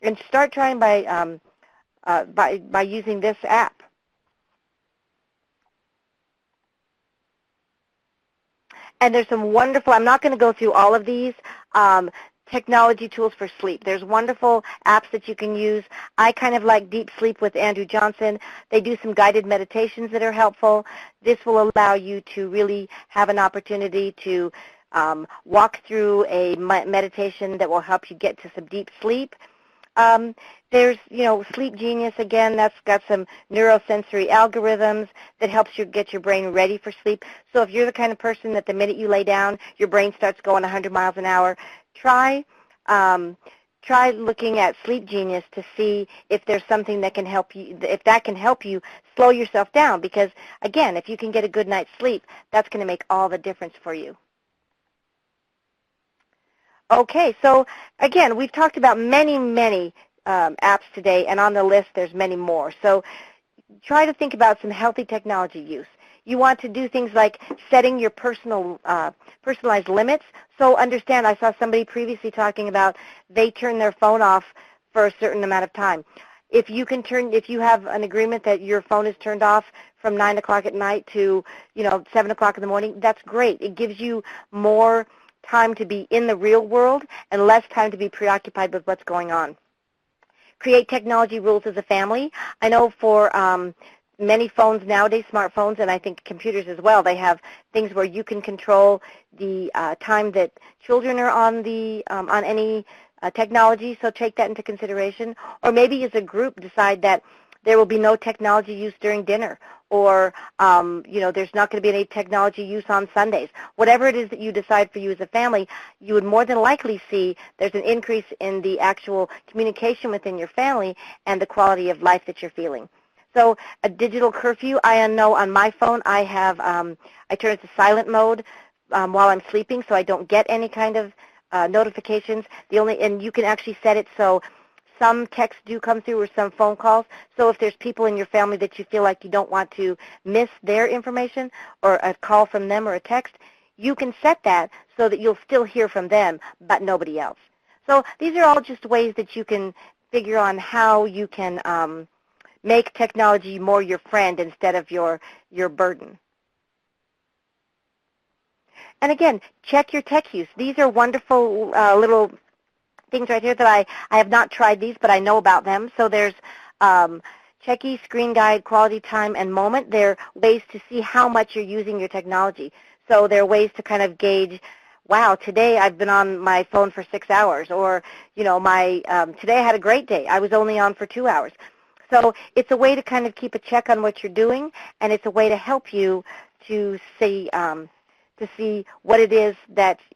and start trying by using this app. And there's some wonderful, I'm not going to go through all of these, technology tools for sleep. There's wonderful apps that you can use. I kind of like Deep Sleep with Andrew Johnson. They do some guided meditations that are helpful. This will allow you to really have an opportunity to walk through a meditation that will help you get to some deep sleep. There's, Sleep Genius, again, that's got some neurosensory algorithms that helps you get your brain ready for sleep. So if you're the kind of person that the minute you lay down, your brain starts going 100 miles an hour, try looking at Sleep Genius to see if there's something that can help you, if that can help you slow yourself down. Because, again, if you can get a good night's sleep, that's going to make all the difference for you. Okay, so again, we've talked about many apps today, and on the list there's many more. So try to think about some healthy technology use. You want to do things like setting your personalized limits. So understand, I saw somebody previously talking about they turn their phone off for a certain amount of time. If you have an agreement that your phone is turned off from 9 o'clock at night to 7 o'clock in the morning, that's great. It gives you more time to be in the real world and less time to be preoccupied with what's going on. Create technology rules as a family. I know for many phones nowadays, smartphones, and I think computers as well, they have things where you can control the time that children are on on any technology, so take that into consideration. Or maybe as a group decide that there will be no technology use during dinner, or there's not going to be any technology use on Sundays. Whatever it is that you decide for you as a family, you would more than likely see there's an increase in the actual communication within your family and the quality of life that you're feeling. So a digital curfew, I know on my phone I have, I turn it to silent mode while I'm sleeping, so I don't get any kind of notifications. And you can actually set it so some texts do come through or some phone calls. So if there's people in your family that you feel like you don't want to miss their information or a call from them or a text, you can set that so that you'll still hear from them but nobody else. So these are all just ways that you can figure on how you can make technology more your friend instead of your burden. And again, check your tech use. These are wonderful little things right here that I have not tried these, but I know about them. So there's Checky, Screen Guide, Quality Time, and Moment. They're ways to see how much you're using your technology. So they're ways to kind of gauge, wow, today I've been on my phone for 6 hours, or today I had a great day. I was only on for 2 hours. So it's a way to kind of keep a check on what you're doing, and it's a way to help you to see what it is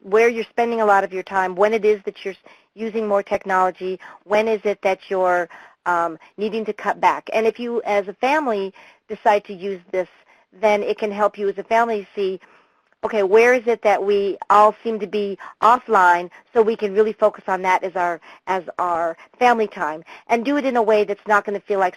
where you're spending a lot of your time, when it is that you're using more technology, when is it that you're needing to cut back. And if you as a family decide to use this, then it can help you as a family see, okay, where is it that we all seem to be offline, so we can really focus on that as our family time, and do it in a way that's not going to feel like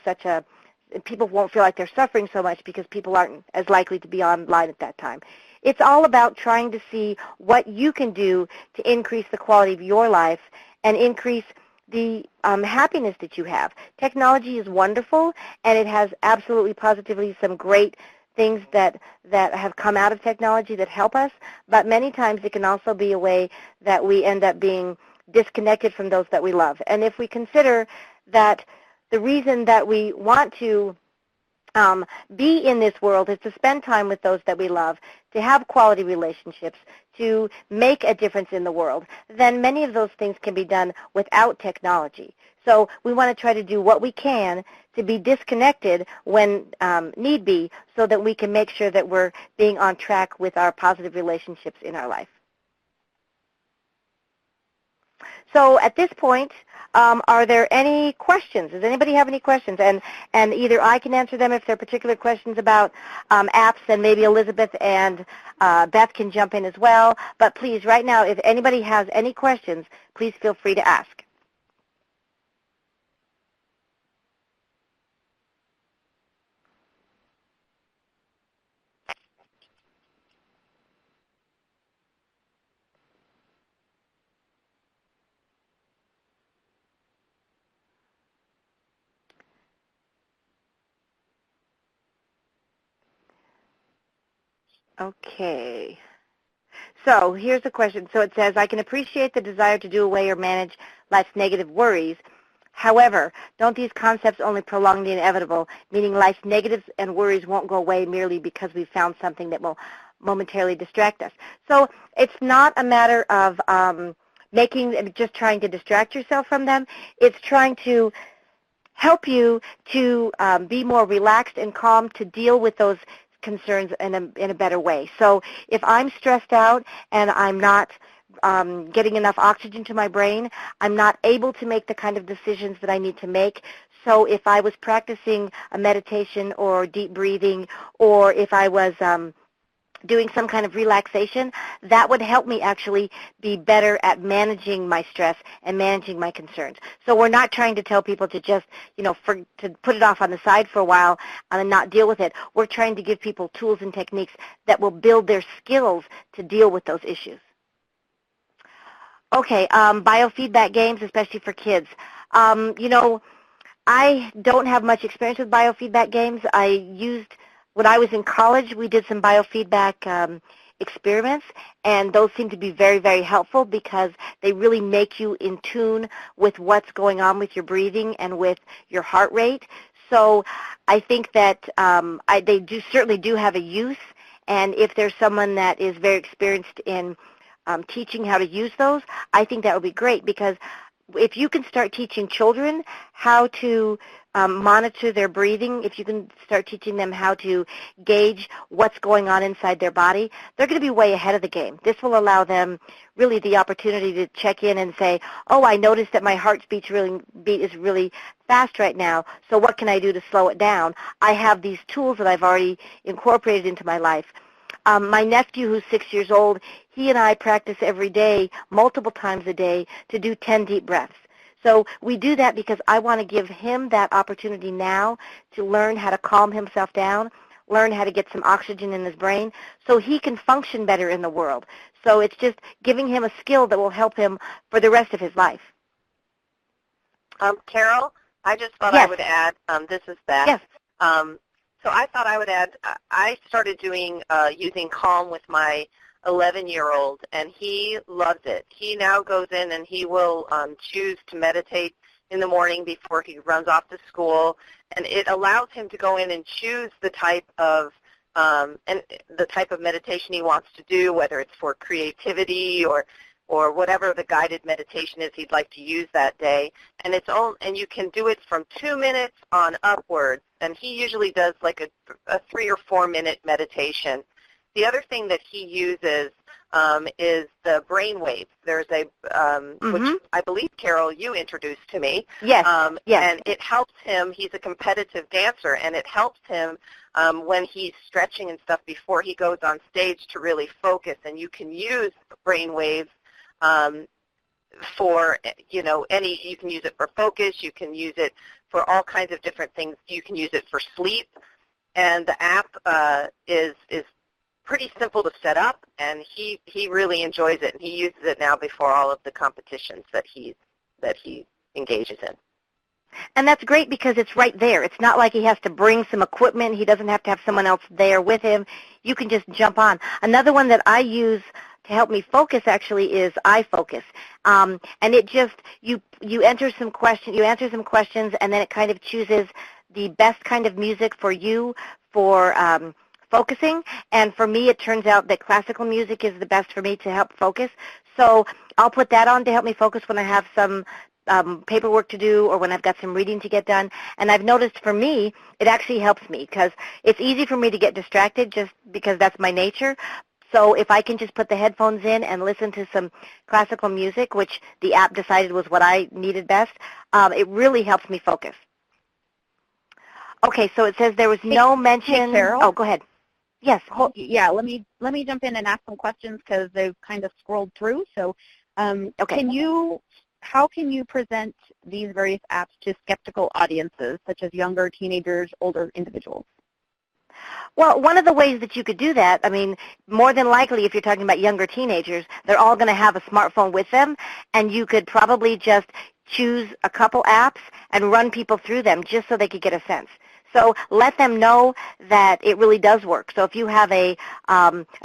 people won't feel like they're suffering so much because people aren't as likely to be online at that time. It's all about trying to see what you can do to increase the quality of your life and increase the happiness that you have. Technology is wonderful, and it has absolutely positively some great things that have come out of technology that help us, but many times it can also be a way that we end up being disconnected from those that we love. And if we consider that the reason that we want to be in this world is to spend time with those that we love, to have quality relationships, to make a difference in the world, then many of those things can be done without technology. So we want to try to do what we can to be disconnected when need be, so that we can make sure that we're being on track with our positive relationships in our life. So at this point, are there any questions? Does anybody have any questions? And either I can answer them if there are particular questions about apps, and maybe Elizabeth and Beth can jump in as well. But please, right now, if anybody has any questions, please feel free to ask. Okay. So here's a question. So it says, I can appreciate the desire to do away or manage life's negative worries. However, don't these concepts only prolong the inevitable, meaning life's negatives and worries won't go away merely because we've found something that will momentarily distract us? So it's not a matter of just trying to distract yourself from them. It's trying to help you to be more relaxed and calm to deal with those concerns in a better way. So if I'm stressed out and I'm not getting enough oxygen to my brain, I'm not able to make the kind of decisions that I need to make. So if I was practicing a meditation or deep breathing, or if I was doing some kind of relaxation, that would help me actually be better at managing my stress and managing my concerns. So we're not trying to tell people to just, to put it off on the side for a while and not deal with it. We're trying to give people tools and techniques that will build their skills to deal with those issues. Okay, biofeedback games, especially for kids. I don't have much experience with biofeedback games. When I was in college, we did some biofeedback experiments, and those seem to be very, very helpful because they really make you in tune with what's going on with your breathing and with your heart rate. So I think that they certainly do have a use, and if there's someone that is very experienced in teaching how to use those, I think that would be great, because if you can start teaching children how to monitor their breathing, if you can start teaching them how to gauge what's going on inside their body, they're going to be way ahead of the game. This will allow them really the opportunity to check in and say, oh, I noticed that my heartbeat is really fast right now, so what can I do to slow it down? I have these tools that I've already incorporated into my life. My nephew, who's 6 years old, he and I practice every day, multiple times a day, to do 10 deep breaths. So we do that because I want to give him that opportunity now to learn how to calm himself down, learn how to get some oxygen in his brain, so he can function better in the world. So it's just giving him a skill that will help him for the rest of his life. Carol, I just thought Yes. I would add, this is Beth. Yes. So I thought I would add, I started doing using Calm with my 11-year-old, and he loves it. He now goes in and he will choose to meditate in the morning before he runs off to school, and it allows him to go in and choose the type of meditation he wants to do, whether it's for creativity or whatever the guided meditation is he'd like to use that day. And you can do it from 2 minutes on upwards. And he usually does like a 3 or 4 minute meditation. The other thing that he uses is the brain waves. There's which I believe, Carol, you introduced to me. Yes. Yes. And it helps him. He's a competitive dancer, and it helps him when he's stretching and stuff before he goes on stage to really focus. And you can use brain waves for, you can use it for focus, you can use it for all kinds of different things. You can use it for sleep, and the app is pretty simple to set up, and he really enjoys it, and he uses it now before all of the competitions that he engages in. And that's great because it's right there. It's not like he has to bring some equipment. He doesn't have to have someone else there with him. You can just jump on. Another one that I use to help me focus actually is iFocus. And it just, you answer some questions, and then it kind of chooses the best kind of music for you for focusing. And for me, it turns out that classical music is the best for me to help focus. So I'll put that on to help me focus when I have some paperwork to do or when I've got some reading to get done. And I've noticed for me, it actually helps me because it's easy for me to get distracted just because that's my nature. So if I can just put the headphones in and listen to some classical music, which the app decided was what I needed best, it really helps me focus. Okay, so it says there was no mention. Hey, Carol. Oh, go ahead. Yes. Yeah, let me jump in and ask some questions because they've kind of scrolled through. So Okay. how can you present these various apps to skeptical audiences, such as younger teenagers, older individuals? Well, one of the ways that you could do that, I mean, more than likely if you're talking about younger teenagers, they're all going to have a smartphone with them, and you could probably just choose a couple apps and run people through them just so they could get a sense. So let them know that it really does work. So if you have a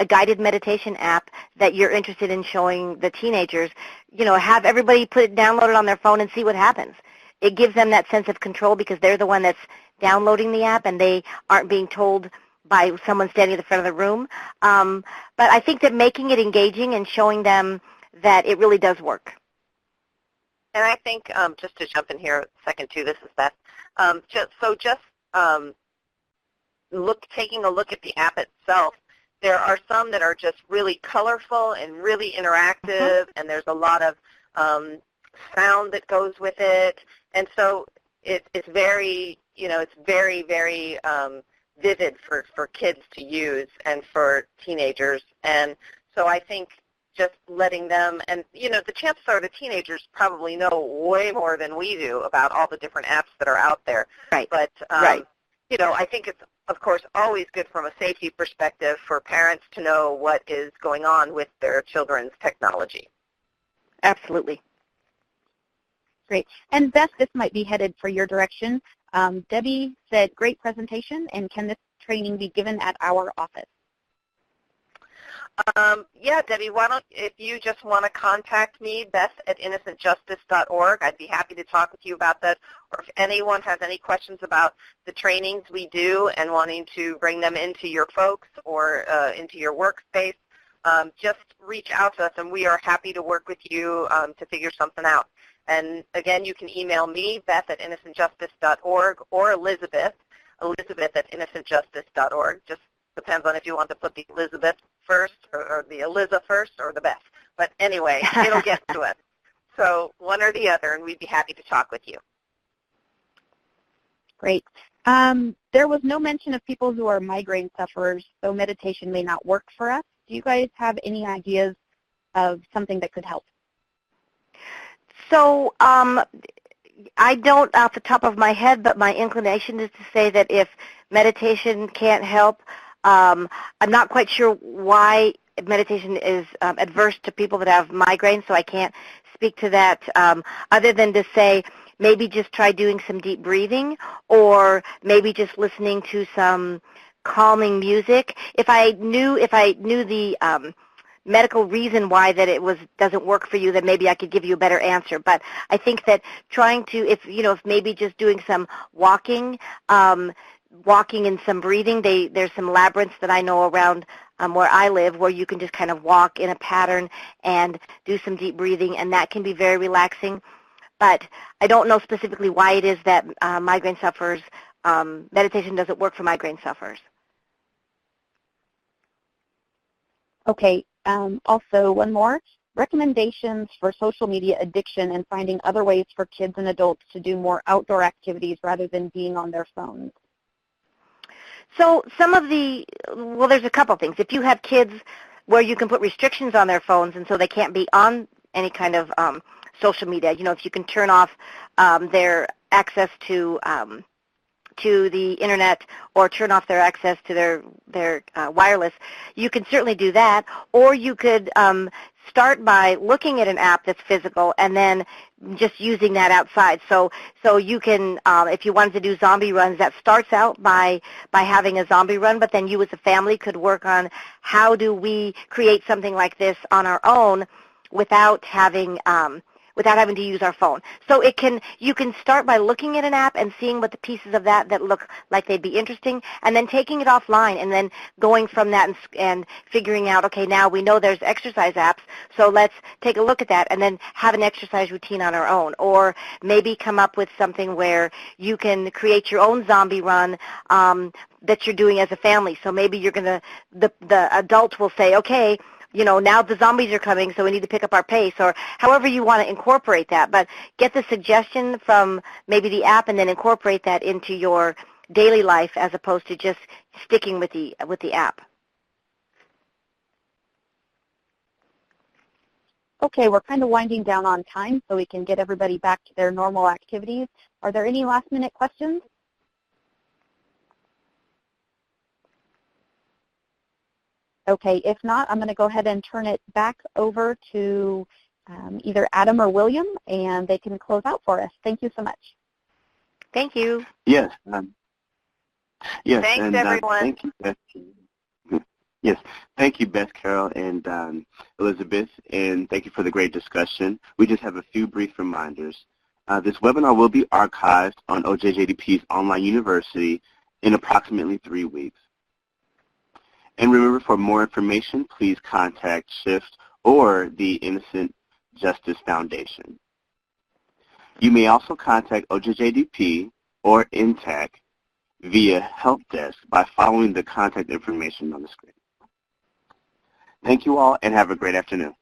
guided meditation app that you're interested in showing the teenagers, have everybody download it on their phone and see what happens. It gives them that sense of control because they're the one that's downloading the app and they aren't being told by someone standing at the front of the room. But I think that making it engaging and showing them that it really does work. And I think, just to jump in here a second too, this is Beth, taking a look at the app itself, there are some that are just really colorful and really interactive, and there's a lot of sound that goes with it, and so it's very, it's very, very vivid for kids to use and for teenagers, and so I think just letting them, and the chances are the teenagers probably know way more than we do about all the different apps that are out there. Right. But Right. I think it's, of course, always good from a safety perspective for parents to know what is going on with their children's technology. Absolutely. Great. And Beth, this might be headed for your direction. Debbie said, great presentation, and can this training be given at our office? Yeah, Debbie, why don't, if you just want to contact me, Beth@innocentjustice.org, I'd be happy to talk with you about that. Or if anyone has any questions about the trainings we do and wanting to bring them into your folks or into your workspace, just reach out to us, and we are happy to work with you to figure something out. And again, you can email me, Beth@innocentjustice.org, or Elizabeth @innocentjustice.org. Just depends on if you want to put the Elizabeth first or the Eliza first or the Beth. But anyway, it'll get to us. So one or the other, and we'd be happy to talk with you. Great. There was no mention of people who are migraine sufferers, so meditation may not work for us. Do you guys have any ideas of something that could help? So I don't off the top of my head, but my inclination is to say that if meditation can't help, I'm not quite sure why meditation is adverse to people that have migraines, so I can't speak to that other than to say maybe just try doing some deep breathing or maybe just listening to some calming music. If I knew the medical reason why that it doesn't work for you, then maybe I could give you a better answer. But I think that trying to, if maybe just doing some walking and some breathing, there's some labyrinths that I know around where I live where you can just kind of walk in a pattern and do some deep breathing, and that can be very relaxing. But I don't know specifically why it is that migraine sufferers, meditation doesn't work for migraine sufferers. Okay. Also, one more. Recommendations for social media addiction and finding other ways for kids and adults to do more outdoor activities rather than being on their phones. So there's a couple things. If you have kids where you can put restrictions on their phones and so they can't be on any kind of social media, if you can turn off their access to the internet or turn off their access to their wireless, you can certainly do that. Or you could start by looking at an app that's physical and then just using that outside. So you can, if you wanted to do zombie runs, that starts out by having a zombie run, but then you as a family could work on how do we create something like this on our own without having to use our phone. So you can start by looking at an app and seeing what the pieces of that look like they'd be interesting, and then taking it offline and then going from that and figuring out, okay, now we know there's exercise apps, so let's take a look at that and then have an exercise routine on our own. Or maybe come up with something where you can create your own zombie run that you're doing as a family. So maybe the adult will say, okay, now the zombies are coming, so we need to pick up our pace, or however you want to incorporate that. But get the suggestion from maybe the app and then incorporate that into your daily life as opposed to just sticking with the app. Okay, we're kind of winding down on time so we can get everybody back to their normal activities. Are there any last-minute questions? Okay, if not, I'm going to go ahead and turn it back over to either Adam or William, and they can close out for us. Thank you so much. Thank you. Yes. Yes. Thanks, and, everyone. Thank you, Beth. Yes. Thank you, Beth, Carol, and Elizabeth, and thank you for the great discussion. We just have a few brief reminders. This webinar will be archived on OJJDP's online university in approximately 3 weeks. And remember, for more information, please contact SHIFT or the Innocent Justice Foundation. You may also contact OJJDP or NTTAC via Help Desk by following the contact information on the screen. Thank you all, and have a great afternoon.